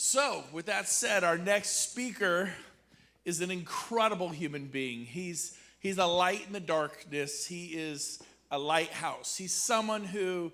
So, with that said, our next speaker is an incredible human being. He's a light in the darkness. He is a lighthouse. He's someone who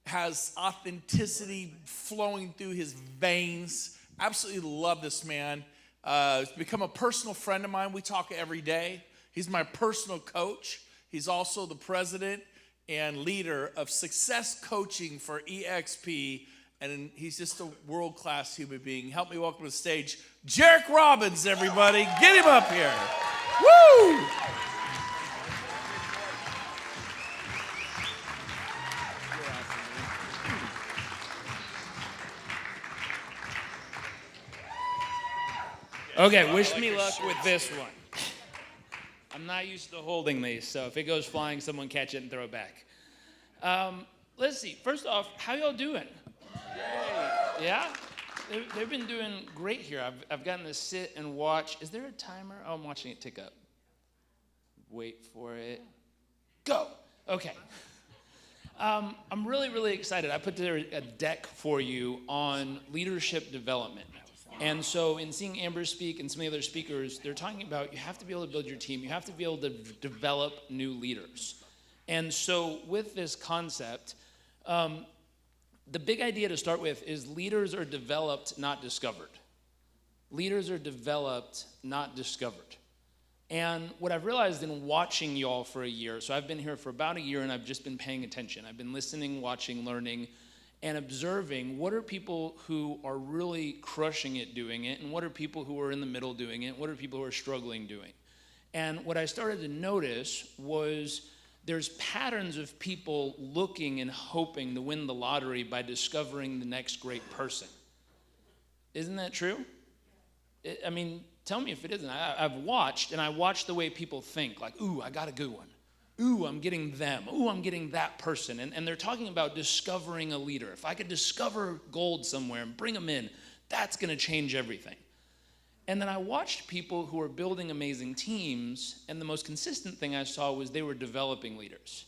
has authenticity flowing through his veins. Absolutely love this man. He's become a personal friend of mine. We talk every day. He's my personal coach. He's also the president and leader of success coaching for EXP. And he's just a world-class human being. Help me welcome to the stage, Jairek Robbins, everybody. Get him up here. Woo! Okay, wish me luck with this one. I'm not used to holding these, so if it goes flying, someone catch it and throw it back. Let's see. First off, how y'all doing? Yeah? They've been doing great here. I've gotten to sit and watch. Is there a timer? Oh, I'm watching it tick up. Wait for it. Go. Okay. I'm really, really excited. I put together a deck for you on leadership development. And so in seeing Amber speak and some of the other speakers, they're talking about you have to be able to build your team. You have to be able to develop new leaders. And so with this concept, the big idea to start with is leaders are developed, not discovered. Leaders are developed, not discovered. And what I've realized in watching y'all for a year, so I've been here for about a year and I've just been paying attention. I've been listening, watching, learning, and observing what are people who are really crushing it doing it, and what are people who are in the middle doing it, what are people who are struggling doing. And what I started to notice was there's patterns of people looking and hoping to win the lottery by discovering the next great person. Isn't that true? I mean, tell me if it isn't. I've watched, and I watch the way people think, like, ooh, I got a good one. Ooh, I'm getting them. Ooh, I'm getting that person. And they're talking about discovering a leader. If I could discover gold somewhere and bring them in, that's going to change everything. And then I watched people who were building amazing teams, and the most consistent thing I saw was they were developing leaders.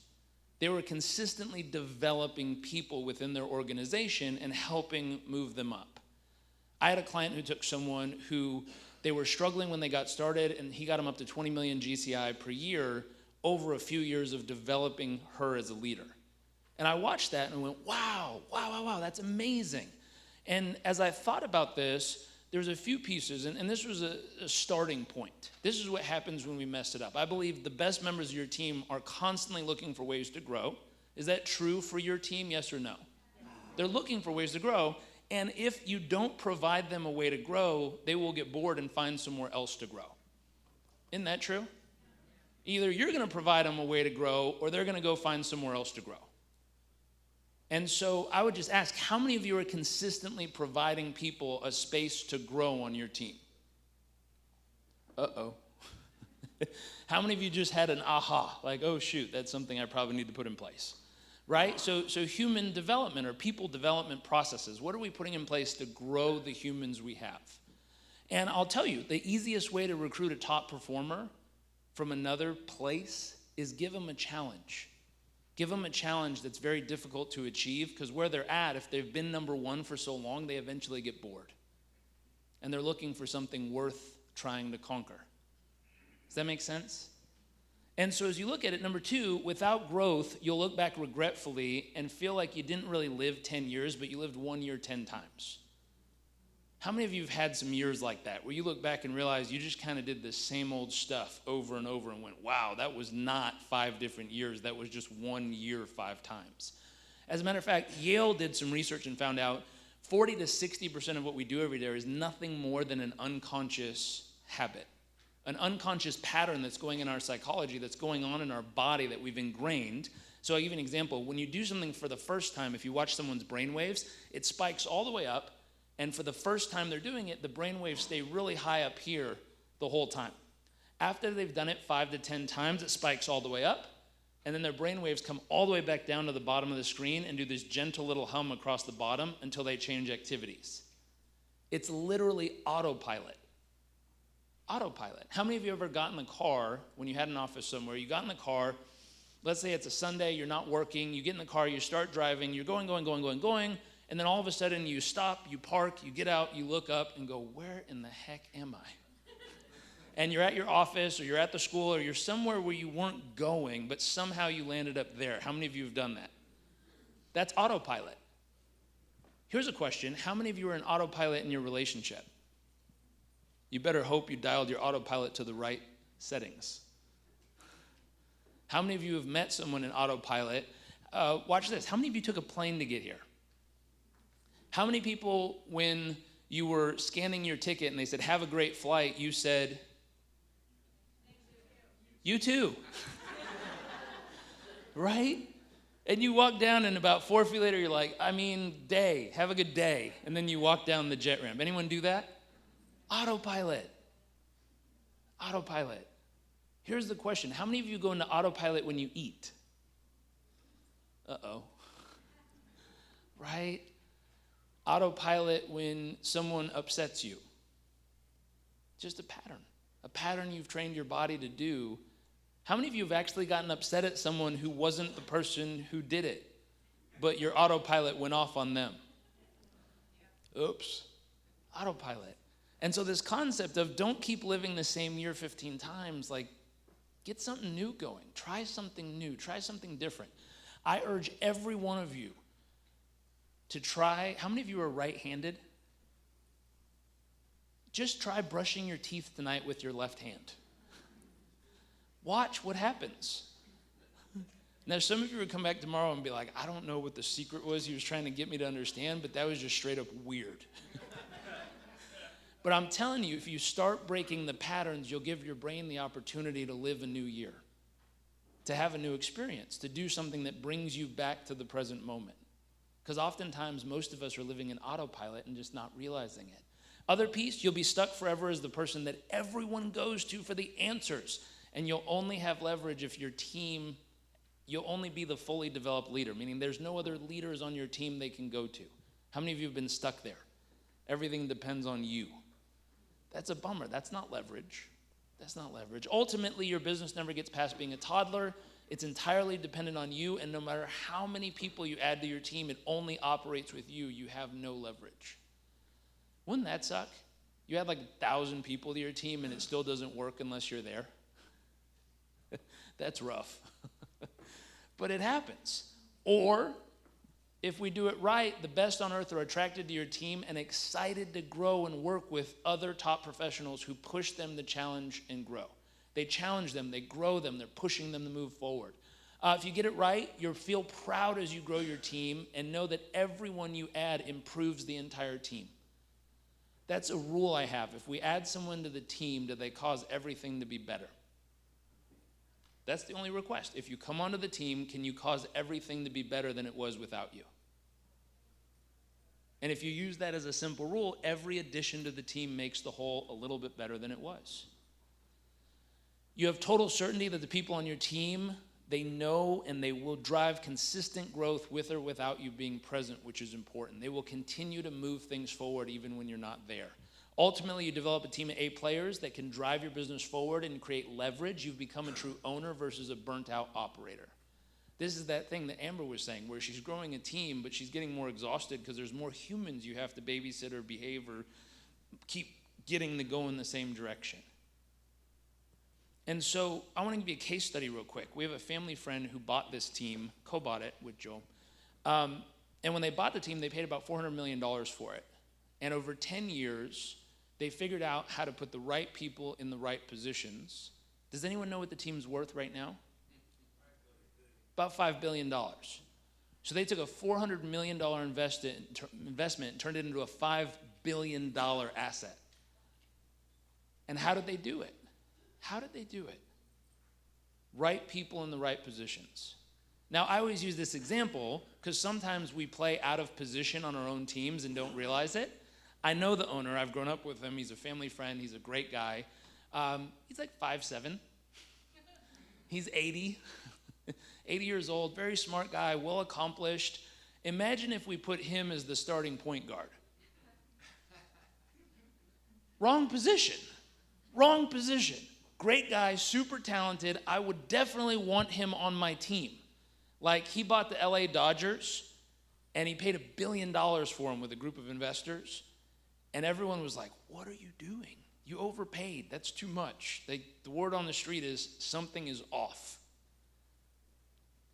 They were consistently developing people within their organization and helping move them up. I had a client who took someone who they were struggling when they got started, and he got them up to 20 million GCI per year over a few years of developing her as a leader. And I watched that and went, wow, that's amazing. And as I thought about this, there's a few pieces, and this was a starting point. This is what happens when we mess it up. I believe the best members of your team are constantly looking for ways to grow. Is that true for your team, yes or no? They're looking for ways to grow, and if you don't provide them a way to grow, they will get bored and find somewhere else to grow. Isn't that true? Either you're going to provide them a way to grow, or they're going to go find somewhere else to grow. And so I would just ask, how many of you are consistently providing people a space to grow on your team? Uh-oh. How many of you just had an aha, like, oh, shoot, that's something I probably need to put in place, right? So human development or people development processes, what are we putting in place to grow the humans we have? And I'll tell you, the easiest way to recruit a top performer from another place is give them a challenge. Give them a challenge that's very difficult to achieve, because where they're at, if they've been number one for so long, they eventually get bored. And they're looking for something worth trying to conquer. Does that make sense? And so as you look at it, number two, without growth, you'll look back regretfully and feel like you didn't really live 10 years, but you lived 1 year 10 times. How many of you have had some years like that, where you look back and realize you just kind of did the same old stuff over and over and went, wow, that was not 5 different years. That was just 1 year 5 times. As a matter of fact, Yale did some research and found out 40 to 60% of what we do every day is nothing more than an unconscious habit, an unconscious pattern that's going in our psychology, that's going on in our body that we've ingrained. So I'll give you an example. When you do something for the first time, if you watch someone's brain waves, it spikes all the way up. And for the first time they're doing it, the brainwaves stay really high up here the whole time. After they've done it 5 to 10 times, it spikes all the way up. And then their brainwaves come all the way back down to the bottom of the screen and do this gentle little hum across the bottom until they change activities. It's literally autopilot. Autopilot. How many of you ever got in the car when you had an office somewhere? You got in the car, let's say it's a Sunday, you're not working, you get in the car, you start driving, you're going, And then all of a sudden you stop, you park, you get out, you look up and go, where in the heck am I? And you're at your office or you're at the school or you're somewhere where you weren't going, but somehow you landed up there. How many of you have done that? That's autopilot. Here's a question. How many of you are in autopilot in your relationship? You better hope you dialed your autopilot to the right settings. How many of you have met someone in autopilot? Watch this. How many of you took a plane to get here? How many people, when you were scanning your ticket and they said, have a great flight, you said, you too. Right? And you walk down and about 4 feet later, you're like, day, have a good day. And then you walk down the jet ramp. Anyone do that? Autopilot. Autopilot. Here's the question. How many of you go into autopilot when you eat? Uh-oh. Right? Autopilot when someone upsets you. Just a pattern you've trained your body to do. How many of you have actually gotten upset at someone who wasn't the person who did it, but your autopilot went off on them? Oops. Autopilot. And so this concept of don't keep living the same year 15 times, like get something new going. Try something new. Try something different. I urge every one of you to try. How many of you are right-handed? Just try brushing your teeth tonight with your left hand. Watch what happens. Now, some of you would come back tomorrow and be like, I don't know what the secret was he was trying to get me to understand, but that was just straight up weird. But I'm telling you, if you start breaking the patterns, you'll give your brain the opportunity to live a new year, to have a new experience, to do something that brings you back to the present moment. Because oftentimes, most of us are living in autopilot and just not realizing it. Other piece, you'll be stuck forever as the person that everyone goes to for the answers. And you'll only have leverage if your team, you'll only be the fully developed leader, meaning there's no other leaders on your team they can go to. How many of you have been stuck there? Everything depends on you. That's a bummer. That's not leverage. That's not leverage. Ultimately, your business never gets past being a toddler. It's entirely dependent on you, and no matter how many people you add to your team, it only operates with you. You have no leverage. Wouldn't that suck? You add like 1,000 people to your team, and it still doesn't work unless you're there. That's rough. But it happens. Or, if we do it right, the best on earth are attracted to your team and excited to grow and work with other top professionals who push them to challenge and grow. They challenge them, they grow them, they're pushing them to move forward. If you get it right, you'll feel proud as you grow your team and know that everyone you add improves the entire team. That's a rule I have. If we add someone to the team, do they cause everything to be better? That's the only request. If you come onto the team, can you cause everything to be better than it was without you? And if you use that as a simple rule, every addition to the team makes the whole a little bit better than it was. You have total certainty that the people on your team, they know and they will drive consistent growth with or without you being present, which is important. They will continue to move things forward even when you're not there. Ultimately, you develop a team of A players that can drive your business forward and create leverage. You've become a true owner versus a burnt-out operator. This is that thing that Amber was saying, where she's growing a team, but she's getting more exhausted because there's more humans you have to babysit or behave or keep getting to go in the same direction. And so I want to give you a case study real quick. We have a family friend who bought this team, co-bought it with Joe. And when they bought the team, they paid about $400 million for it. And over 10 years, they figured out how to put the right people in the right positions. Does anyone know what the team's worth right now? About $5 billion. So they took a $400 million investment and turned it into a $5 billion asset. And how did they do it? How did they do it? Right people in the right positions. Now, I always use this example because sometimes we play out of position on our own teams and don't realize it. I know the owner. I've grown up with him. He's a family friend. He's a great guy. He's like 5'7". He's 80. 80 years old, very smart guy, well accomplished. Imagine if we put him as the starting point guard. Wrong position. Wrong position. Great guy, super talented. I would definitely want him on my team. Like, he bought the LA Dodgers. And he paid $1 billion for him with a group of investors. And everyone was like, what are you doing? You overpaid. That's too much. The word on the street is something is off.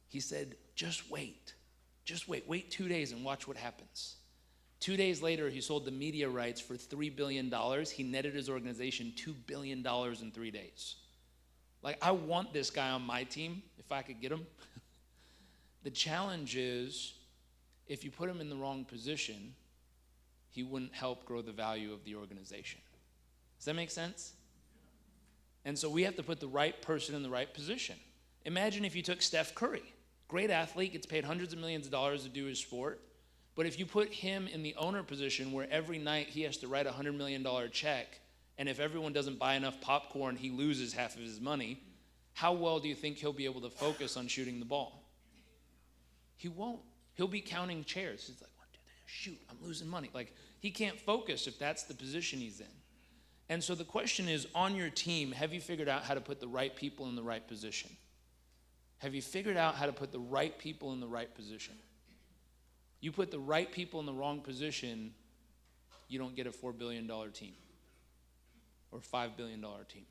He said, just wait. Just wait. Wait 2 days and watch what happens. 2 days later, he sold the media rights for $3 billion. He netted his organization $2 billion in 3 days. Like, I want this guy on my team if I could get him. The challenge is, if you put him in the wrong position, he wouldn't help grow the value of the organization. Does that make sense? And so we have to put the right person in the right position. Imagine if you took Steph Curry, great athlete, gets paid hundreds of millions of dollars to do his sport, but if you put him in the owner position where every night he has to write a $100 million check, and if everyone doesn't buy enough popcorn, he loses half of his money, how well do you think he'll be able to focus on shooting the ball? He won't. He'll be counting chairs. He's like, 1, 2, 3, shoot, I'm losing money. Like, he can't focus if that's the position he's in. And so the question is, on your team, have you figured out how to put the right people in the right position? Have you figured out how to put the right people in the right position? You put the right people in the wrong position, you don't get a $4 billion team or $5 billion team.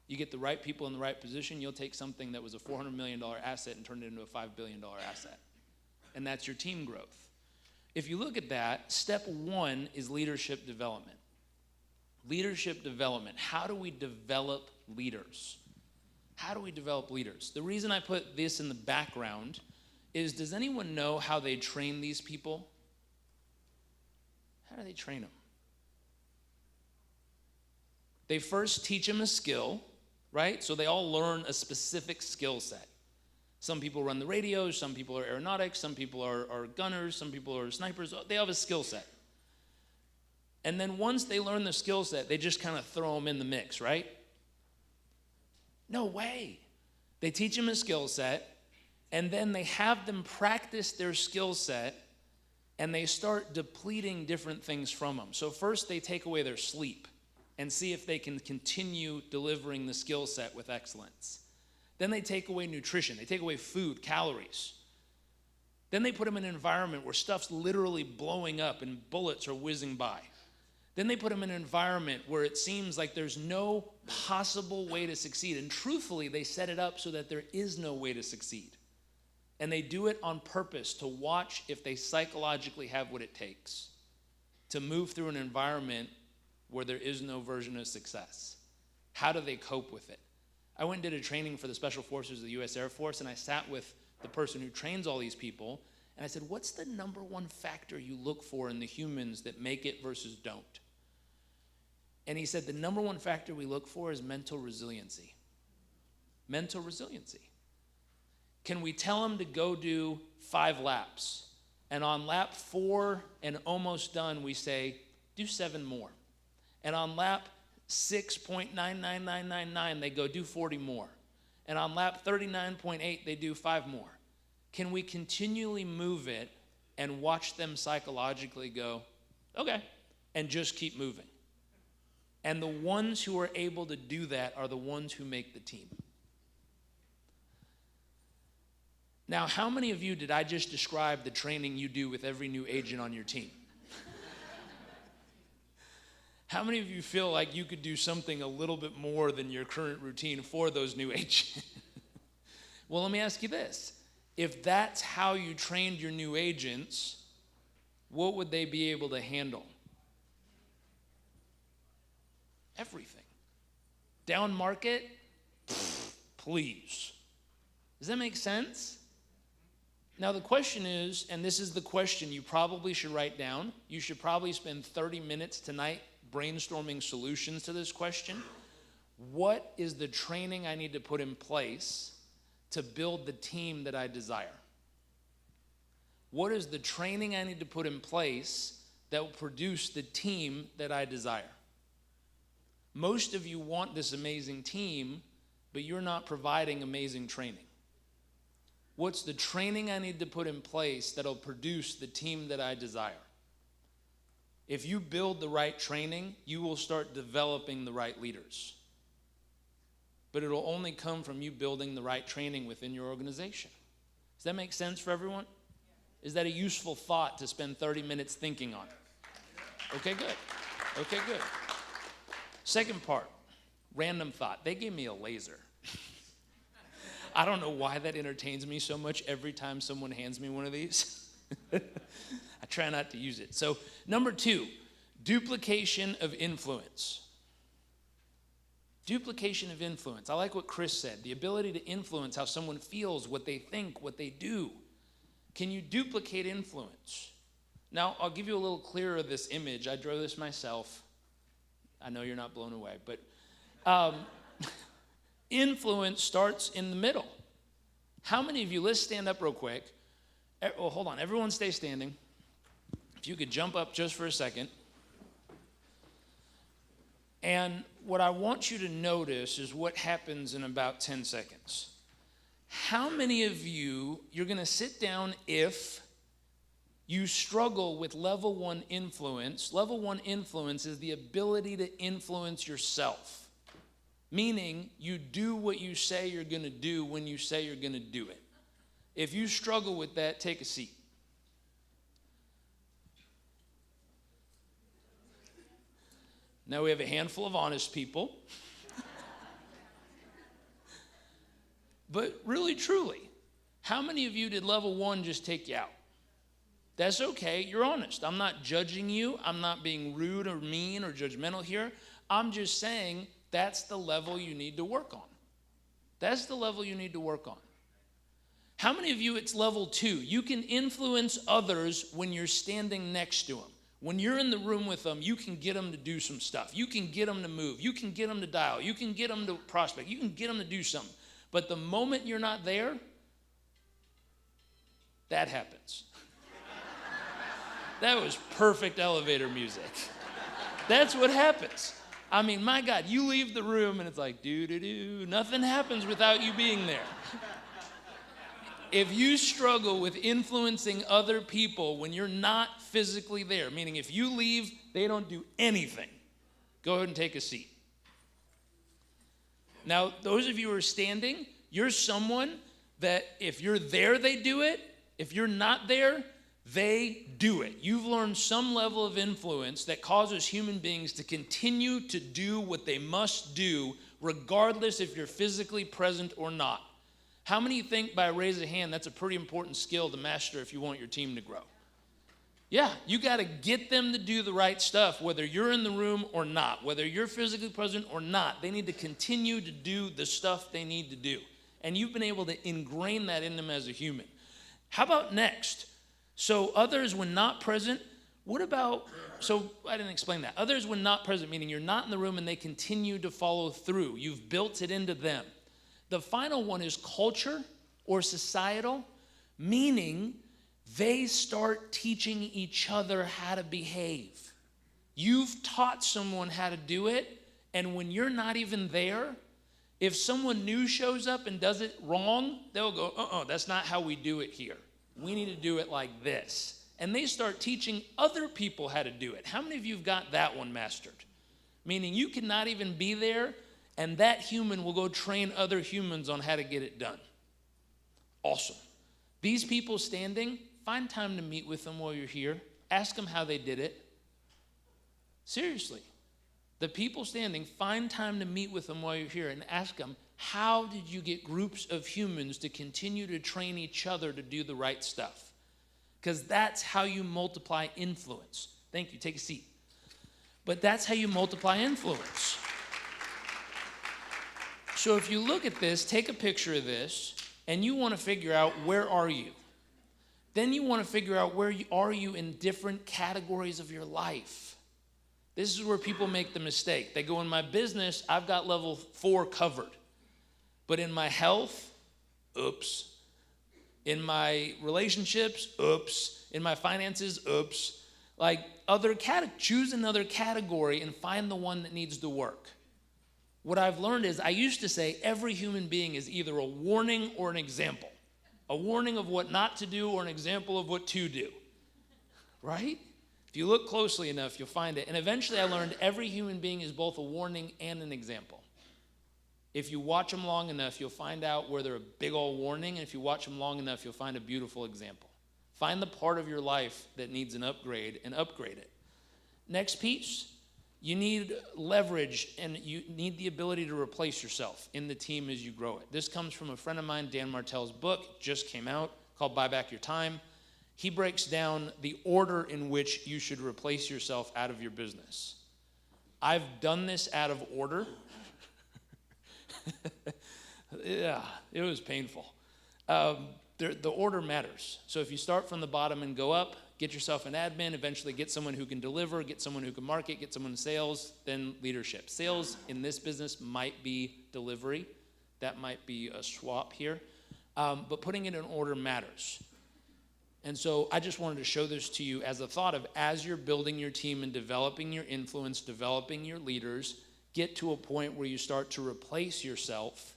You get the right people in the right position, you'll take something that was a $400 million asset and turn it into a $5 billion asset. And that's your team growth. If you look at that, step 1 is leadership development. Leadership development. How do we develop leaders? How do we develop leaders? The reason I put this in the background is, does anyone know how they train these people? How do they train them? They first teach them a skill, right? So they all learn a specific skill set. Some people run the radios, some people are aeronautics, some people are gunners, some people are snipers. They have a skill set. And then once they learn the skill set, they just kind of throw them in the mix, right? No way. They teach them a skill set, and then they have them practice their skill set, and they start depleting different things from them. So first they take away their sleep and see if they can continue delivering the skill set with excellence. Then they take away nutrition. They take away food, calories. Then they put them in an environment where stuff's literally blowing up and bullets are whizzing by. Then they put them in an environment where it seems like there's no possible way to succeed. And truthfully, they set it up so that there is no way to succeed. And they do it on purpose to watch if they psychologically have what it takes to move through an environment where there is no version of success. How do they cope with it? I went and did a training for the Special Forces of the U.S. Air Force, and I sat with the person who trains all these people, and I said, what's the number one factor you look for in the humans that make it versus don't? And he said, the number one factor we look for is mental resiliency. Mental resiliency. Can we tell them to go do 5 laps? And on lap 4 and almost done, we say, do 7 more. And on lap 6.99999, they go do 40 more. And on lap 39.8, they do 5 more. Can we continually move it and watch them psychologically go, okay, and just keep moving? And the ones who are able to do that are the ones who make the team. Now, how many of you did I just describe the training you do with every new agent on your team? How many of you feel like you could do something a little bit more than your current routine for those new agents? Well, let me ask you this. If that's how you trained your new agents, what would they be able to handle? Everything. Down market? Please. Does that make sense? Now the question is, and this is the question you probably should write down. You should probably spend 30 minutes tonight brainstorming solutions to this question. What is the training I need to put in place to build the team that I desire? What is the training I need to put in place that will produce the team that I desire? Most of you want this amazing team, but you're not providing amazing training. What's the training I need to put in place that'll produce the team that I desire? If you build the right training, you will start developing the right leaders. But it'll only come from you building the right training within your organization. Does that make sense for everyone? Is that a useful thought to spend 30 minutes thinking on? Okay, good. Okay, good. Second part, random thought. They gave me a laser. I don't know why that entertains me so much every time someone hands me one of these. I try not to use it. So, number 2, duplication of influence. Duplication of influence. I like what Chris said, the ability to influence how someone feels, what they think, what they do. Can you duplicate influence? Now, I'll give you a little clearer of this image. I drew this myself. I know you're not blown away, but influence starts in the middle. How many of you, let's stand up real quick. Well, hold on, everyone stay standing. If you could jump up just for a second. And what I want you to notice is what happens in about 10 seconds. How many of you, you're going to sit down if you struggle with level 1 influence? Level 1 influence is the ability to influence yourself. Meaning, you do what you say you're going to do when you say you're going to do it. If you struggle with that, take a seat. Now we have a handful of honest people. But really, truly, how many of you did level 1 just take you out? That's okay. You're honest. I'm not judging you. I'm not being rude or mean or judgmental here. I'm just saying that's the level you need to work on. That's the level you need to work on. How many of you, it's level 2? You can influence others when you're standing next to them. When you're in the room with them, you can get them to do some stuff. You can get them to move. You can get them to dial. You can get them to prospect. You can get them to do something. But the moment you're not there, that happens. That was perfect elevator music. That's what happens. I mean, my God, you leave the room and it's like, do-do-do. Nothing happens without you being there. If you struggle with influencing other people when you're not physically there, meaning if you leave, they don't do anything, go ahead and take a seat. Now, those of you who are standing, you're someone that if you're there, they do it. If you're not there, they do it. You've learned some level of influence that causes human beings to continue to do what they must do, regardless if you're physically present or not. How many think, by a raise of hand, that's a pretty important skill to master if you want your team to grow? Yeah, you got to get them to do the right stuff, whether you're in the room or not, whether you're physically present or not. They need to continue to do the stuff they need to do. And you've been able to ingrain that in them as a human. How about next? So others when not present, what about, so I didn't explain that. Others when not present, meaning you're not in the room and they continue to follow through. You've built it into them. The final one is culture or societal, meaning they start teaching each other how to behave. You've taught someone how to do it, and when you're not even there, if someone new shows up and does it wrong, they'll go, that's not how we do it here. We need to do it like this. And they start teaching other people how to do it. How many of you have got that one mastered? Meaning you cannot even be there, and that human will go train other humans on how to get it done. Awesome. These people standing, find time to meet with them while you're here. Ask them how they did it. Seriously. The people standing, find time to meet with them while you're here and ask them, how did you get groups of humans to continue to train each other to do the right stuff? Because that's how you multiply influence. Thank you. Take a seat. But that's how you multiply influence. So if you look at this, take a picture of this, and you want to figure out where are you? Then you want to figure out where are you in different categories of your life. This is where people make the mistake. They go, in my business, I've got level 4 covered. But in my health, oops. In my relationships, oops. In my finances, oops. Like choose another category and find the one that needs to work. What I've learned is I used to say every human being is either a warning or an example. A warning of what not to do or an example of what to do. Right? If you look closely enough, you'll find it. And eventually I learned every human being is both a warning and an example. If you watch them long enough, you'll find out where they're a big old warning. And if you watch them long enough, you'll find a beautiful example. Find the part of your life that needs an upgrade and upgrade it. Next piece, you need leverage and you need the ability to replace yourself in the team as you grow it. This comes from a friend of mine, Dan Martell's book, just came out, called Buy Back Your Time. He breaks down the order in which you should replace yourself out of your business. I've done this out of order. Yeah, it was painful. The order matters. So if you start from the bottom and go up, get yourself an admin, eventually get someone who can deliver, get someone who can market, get someone in sales, then leadership. Sales in this business might be delivery. That might be a swap here. But putting it in order matters. And so I just wanted to show this to you as a thought of, as you're building your team and developing your influence, developing your leaders, get to a point where you start to replace yourself.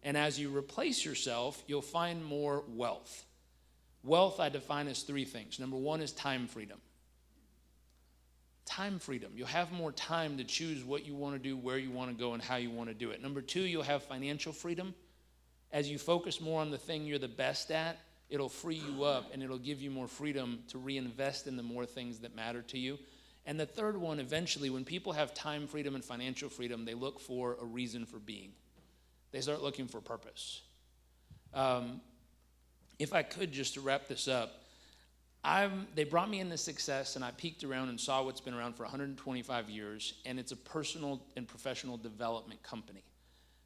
And as you replace yourself, you'll find more wealth. Wealth I define as three things. Number one is time freedom. Time freedom. You'll have more time to choose what you want to do, where you want to go, and how you want to do it. Number two, you'll have financial freedom. As you focus more on the thing you're the best at, it'll free you up and it'll give you more freedom to reinvest in the more things that matter to you. And the third one, eventually, when people have time freedom and financial freedom, they look for a reason for being. They start looking for purpose. If I could, just to wrap this up, they brought me into Success, and I peeked around and saw what's been around for 125 years, and it's a personal and professional development company.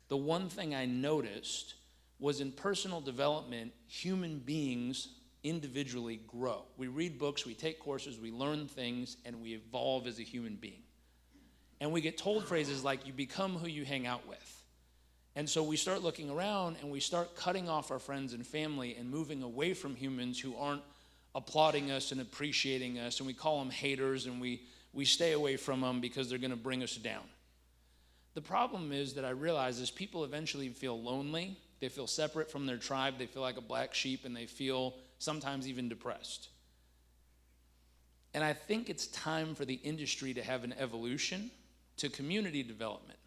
The one thing I noticed was in personal development, human beings individually grow. We read books, we take courses, we learn things, and we evolve as a human being. And we get told phrases like, you become who you hang out with. And so we start looking around and we start cutting off our friends and family and moving away from humans who aren't applauding us and appreciating us, and we call them haters, and we stay away from them because they're going to bring us down. The problem is that I realize is people eventually feel lonely, they feel separate from their tribe, they feel like a black sheep, and they feel sometimes even depressed. And I think it's time for the industry to have an evolution to community development.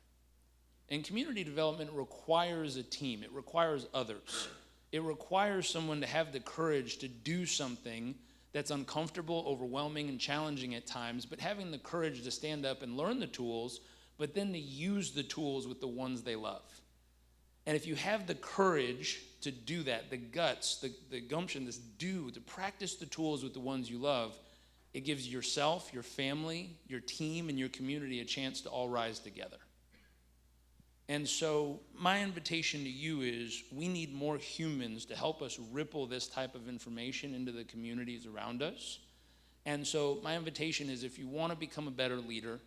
And community development requires a team. It requires others. It requires someone to have the courage to do something that's uncomfortable, overwhelming, and challenging at times, but having the courage to stand up and learn the tools, but then to use the tools with the ones they love. And if you have the courage to do that, the guts, the gumption, to practice the tools with the ones you love, it gives yourself, your family, your team, and your community a chance to all rise together. And so my invitation to you is we need more humans to help us ripple this type of information into the communities around us. And so my invitation is, if you want to become a better leader,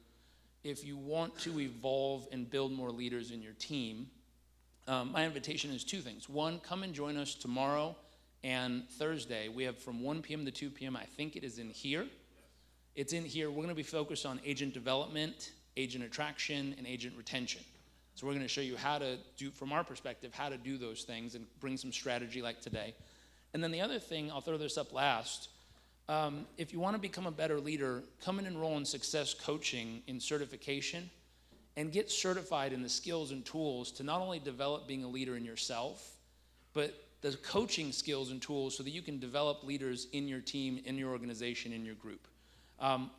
if you want to evolve and build more leaders in your team, my invitation is two things. One, come and join us tomorrow and Thursday. We have from 1 p.m. to 2 p.m. I think it is in here. It's in here. We're going to be focused on agent development, agent attraction, and agent retention. So we're going to show you how to do, from our perspective, how to do those things and bring some strategy like today. And then the other thing, I'll throw this up last. If you want to become a better leader, come and enroll in Success Coaching in certification and get certified in the skills and tools to not only develop being a leader in yourself, but the coaching skills and tools so that you can develop leaders in your team, in your organization, in your group.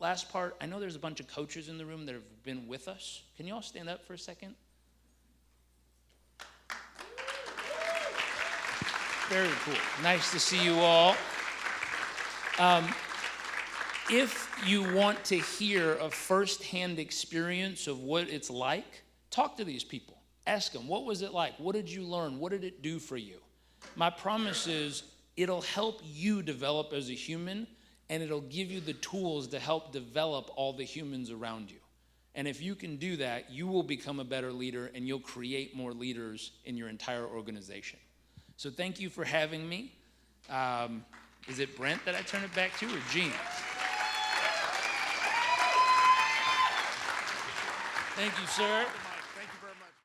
Last part, I know there's a bunch of coaches in the room that have been with us. Can you all stand up for a second? Very cool. Nice to see you all. If you want to hear a firsthand experience of what it's like, talk to these people. Ask them, what was it like? What did you learn? What did it do for you? My promise is it'll help you develop as a human, and it'll give you the tools to help develop all the humans around you. And if you can do that, you will become a better leader, and you'll create more leaders in your entire organization. So thank you for having me. Is it Brent that I turn it back to, or Gene? Thank you, sir.